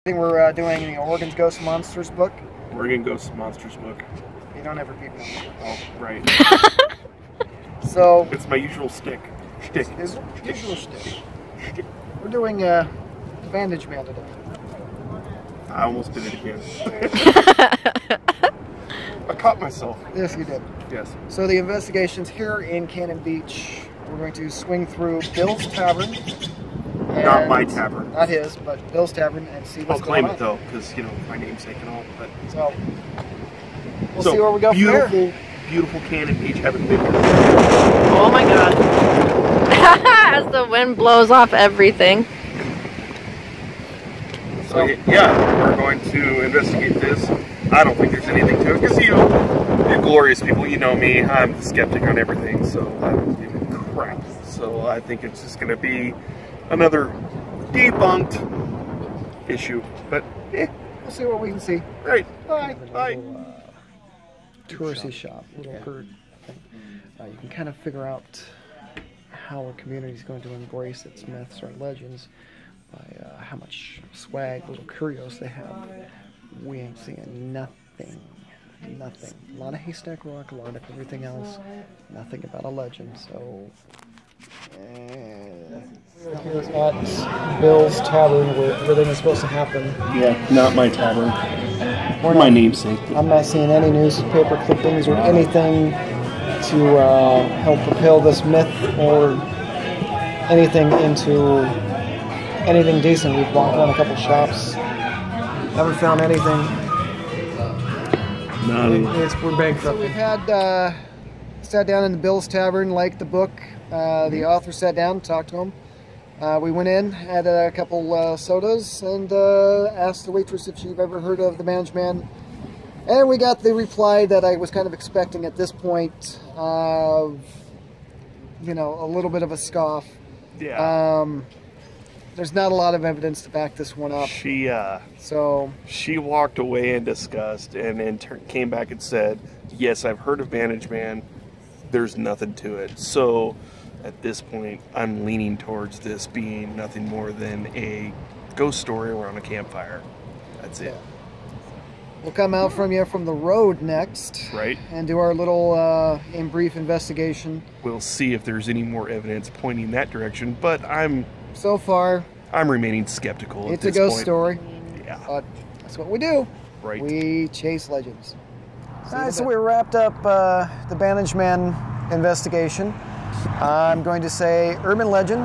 I think we're doing the Oregon Ghost Monsters book. Oregon Ghost Monsters book. You don't ever repeat me. Oh, right. So it's my usual shtick. Is it? Usual shtick. We're doing Bandage Man today. I almost did it again. I caught myself. Yes, you did. Yes. So the investigations here in Cannon Beach. We're going to swing through Bill's Tavern. Not my tavern. Not his, but Bill's Tavern, and see what's going on. I'll claim it though, because you know my namesake and all. But so we'll see where we go from there. Beautiful Cannon Beach. Haven't been here. Oh my god! As the wind blows off everything. So yeah, we're going to investigate this. I don't think there's anything to it, because you glorious people, you know me. I'm the skeptic on everything, so I don't give a crap. So I think it's just going to be another debunked issue, but we'll see what we can see. Right. Bye. Bye. Touristy shop, little thing. You can kind of figure out how a community is going to embrace its myths or legends by how much swag, little curios they have. We ain't seeing nothing. Nothing. A lot of haystack rock, a lot of everything else. Nothing about a legend, so... We're here at Bill's Tavern where everything is supposed to happen. Yeah, not my tavern. Or my namesake. I'm not seeing any newspaper clippings or anything to help propel this myth or anything into anything decent. We've walked around a couple shops. Haven't found anything. We're bankrupt. We had sat down in the Bill's Tavern, liked the book. The author sat down, talked to him. We went in, had a couple sodas, and asked the waitress if she'd ever heard of the Bandage Man. And we got the reply that I was kind of expecting at this point of, you know, a little bit of a scoff. Yeah. There's not a lot of evidence to back this one up. She walked away in disgust and then came back and said, yes, I've heard of Bandage Man. There's nothing to it. So at this point, I'm leaning towards this being nothing more than a ghost story around a campfire. That's it. We'll come out from the road next. Right. And do our little, in brief investigation. We'll see if there's any more evidence pointing that direction, but so far, I'm remaining skeptical at this point. It's a ghost story. Yeah. But that's what we do. Right. We chase legends. Alright, so we wrapped up the Bandage Man investigation. I'm going to say urban legend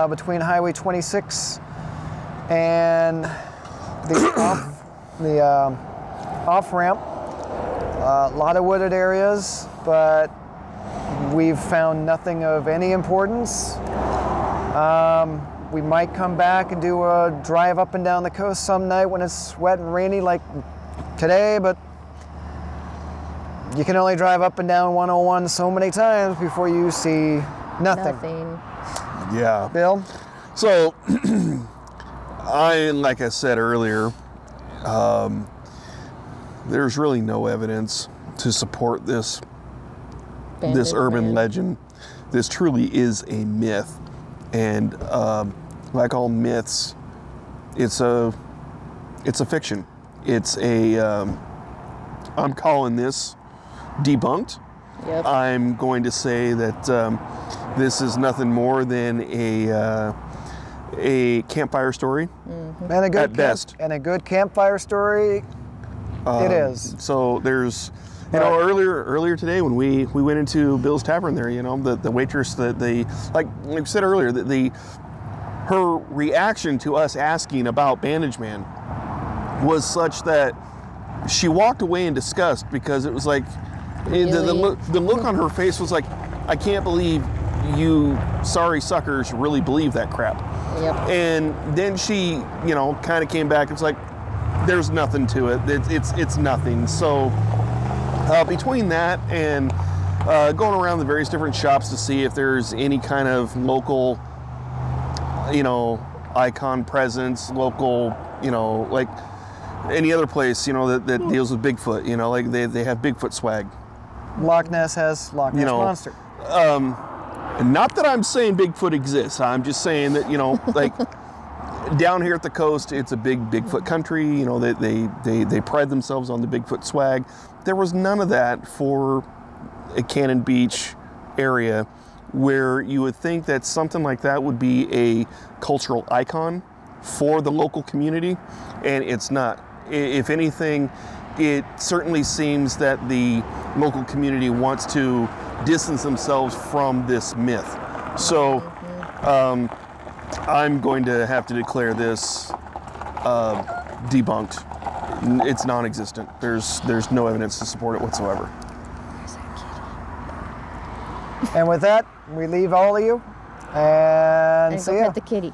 between Highway 26 and the off-ramp. A lot of wooded areas, but we've found nothing of any importance. We might come back and do a drive up and down the coast some night when it's wet and rainy like today, but you can only drive up and down 101 so many times before you see nothing. Yeah. Bill? So, like I said earlier, there's really no evidence to support this urban legend. This truly is a myth. And like all myths, it's a fiction. It's I'm calling this debunked. Yep. I'm going to say that this is nothing more than a campfire story. Mm-hmm. And a good at best. And a good campfire story it is. So there's, you know, earlier today when we went into Bill's Tavern there, you know, the waitress, like we said earlier, her reaction to us asking about Bandage Man was such that she walked away in disgust, because it was like, really? the look on her face was like, I can't believe you sorry suckers really believe that crap. Yep. And then she, you know, kind of came back. It's like, there's nothing to it. It's nothing. So between that and going around the various different shops to see if there's any kind of local, you know, icon presence, local, you know, like any other place, you know, that deals with Bigfoot, you know, like they have Bigfoot swag. Loch Ness has Loch Ness Monster. Not that I'm saying Bigfoot exists. I'm just saying that, you know, like Down here at the coast, it's a big Bigfoot country. You know, they pride themselves on the Bigfoot swag. There was none of that for a Cannon Beach area, where you would think that something like that would be a cultural icon for the local community, and it's not. If anything, it certainly seems that the local community wants to distance themselves from this myth. So I'm going to have to declare this debunked. It's non-existent. There's no evidence to support it whatsoever. And with that, we leave all of you and see ya. Pet the kitty.